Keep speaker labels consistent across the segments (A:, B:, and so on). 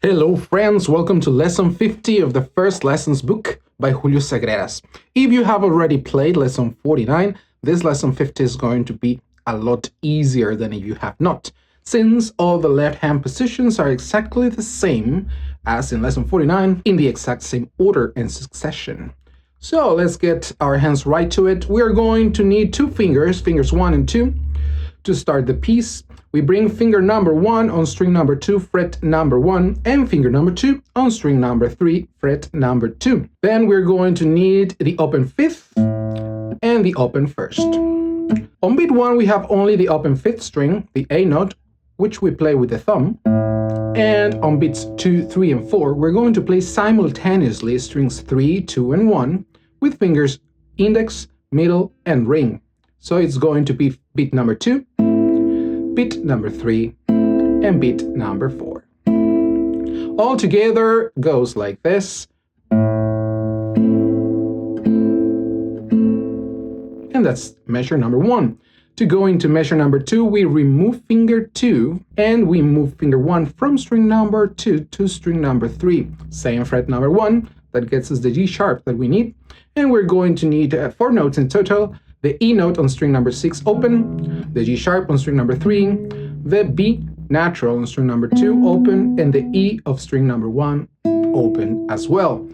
A: Hello friends, welcome to lesson 50 of the first lessons book by Julio Sagreras. If you have already played lesson 49, this lesson 50 is going to be a lot easier than if you have not, since all the left-hand positions are exactly the same as in lesson 49 in the exact same order and succession. So let's get our hands right to it. We are going to need two fingers 1 and 2, to start the piece. We bring finger number 1 on string number 2, fret number 1, and finger number 2 on string number 3, fret number 2. Then we're going to need the open 5th and the open 1st. On beat 1, we have only the open 5th string, the A note, which we play with the thumb. And on beats 2, 3, and 4, we're going to play simultaneously strings 3, 2, and 1 with fingers index, middle, and ring. So it's going to be beat number 2, beat number 3, and beat number 4. All together goes like this. And that's measure number 1. To go into measure number 2, we remove finger 2 and we move finger 1 from string number 2 to string number 3. Same fret number 1, that gets us the G sharp that we need. And we're going to need 4 notes in total. The E note on string number 6 open, the G sharp on string number 3, the B natural on string number 2 open, and the E of string number 1 open as well.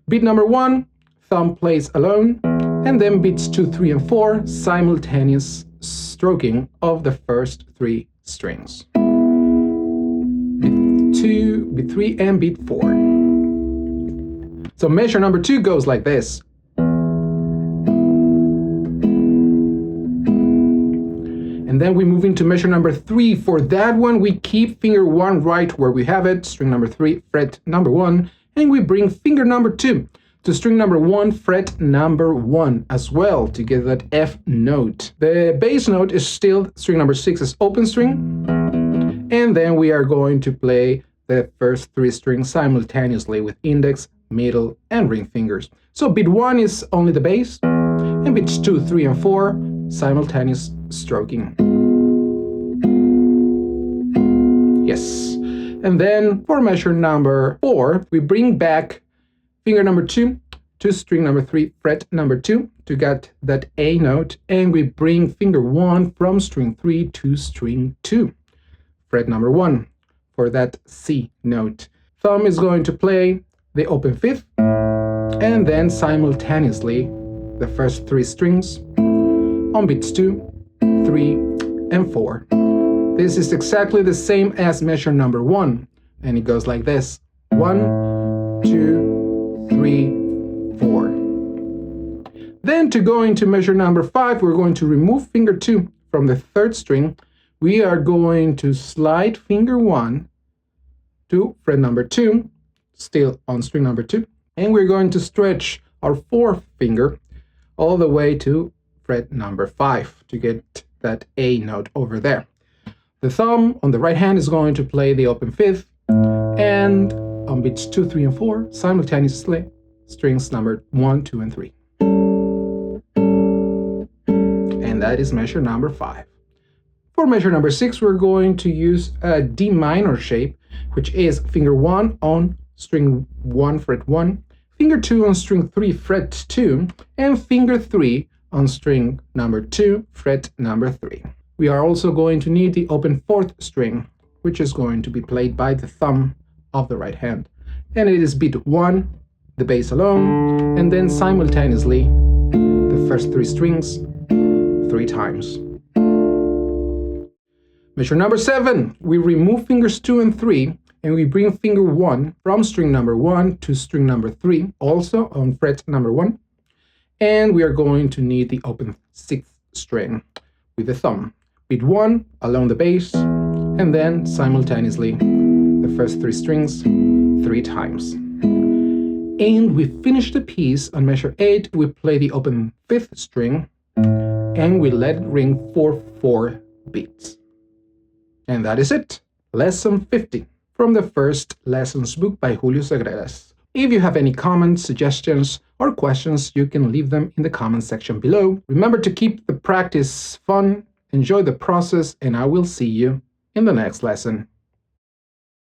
A: Beat number 1, thumb plays alone, and then beats 2, 3, and 4, simultaneous stroking of the first 3 strings. Beat 2, beat 3, and beat 4. So measure number 2 goes like this. And then we move into measure number 3. For that one, we keep finger 1 right where we have it, string number 3, fret number 1, and we bring finger number 2 to string number 1, fret number 1 as well to get that F note. The bass note is still string number 6 as open string, and then we are going to play the first 3 strings simultaneously with index, middle, and ring fingers. So beat 1 is only the bass, and beats 2, 3, and 4, simultaneous stroking. Yes. And then for measure number 4, we bring back finger number 2 to string number 3, fret number 2 to get that A note, and we bring finger 1 from string 3 to string 2, fret number 1 for that C note. Thumb is going to play the open 5th, and then simultaneously the first 3 strings on beats 2, 3, and 4. This is exactly the same as measure number 1, and it goes like this. 1, 2, 3, 4. Then to go into measure number 5, we're going to remove finger 2 from the 3rd string. We are going to slide finger 1 to fret number 2, still on string number 2, and we're going to stretch our 4th finger all the way to fret number 5 to get that A note over there. The thumb on the right hand is going to play the open 5th, and on beats 2, 3, and 4, simultaneously, strings number 1, 2, and 3. And that is measure number 5. For measure number 6, we're going to use a D minor shape, which is finger 1 on string 1, fret 1, finger 2 on string 3, fret 2, and finger 3 on string number 2, fret number 3. We are also going to need the open 4th string, which is going to be played by the thumb of the right hand. And it is beat 1, the bass alone, and then simultaneously the first 3 strings 3 times. Measure number 7, we remove fingers 2 and 3, and we bring finger 1 from string number 1 to string number 3, also on fret number 1. And we are going to need the open 6th string with the thumb. Beat 1 along the bass, and then simultaneously the first 3 strings 3 times. And we finish the piece on measure 8. We play the open 5th string, and we let it ring for 4 beats. And that is it. Lesson 50 from the first lessons book by Julio Sagreras. If you have any comments, suggestions, or questions, you can leave them in the comment section below. Remember to keep the practice fun, enjoy the process, and I will see you in the next lesson.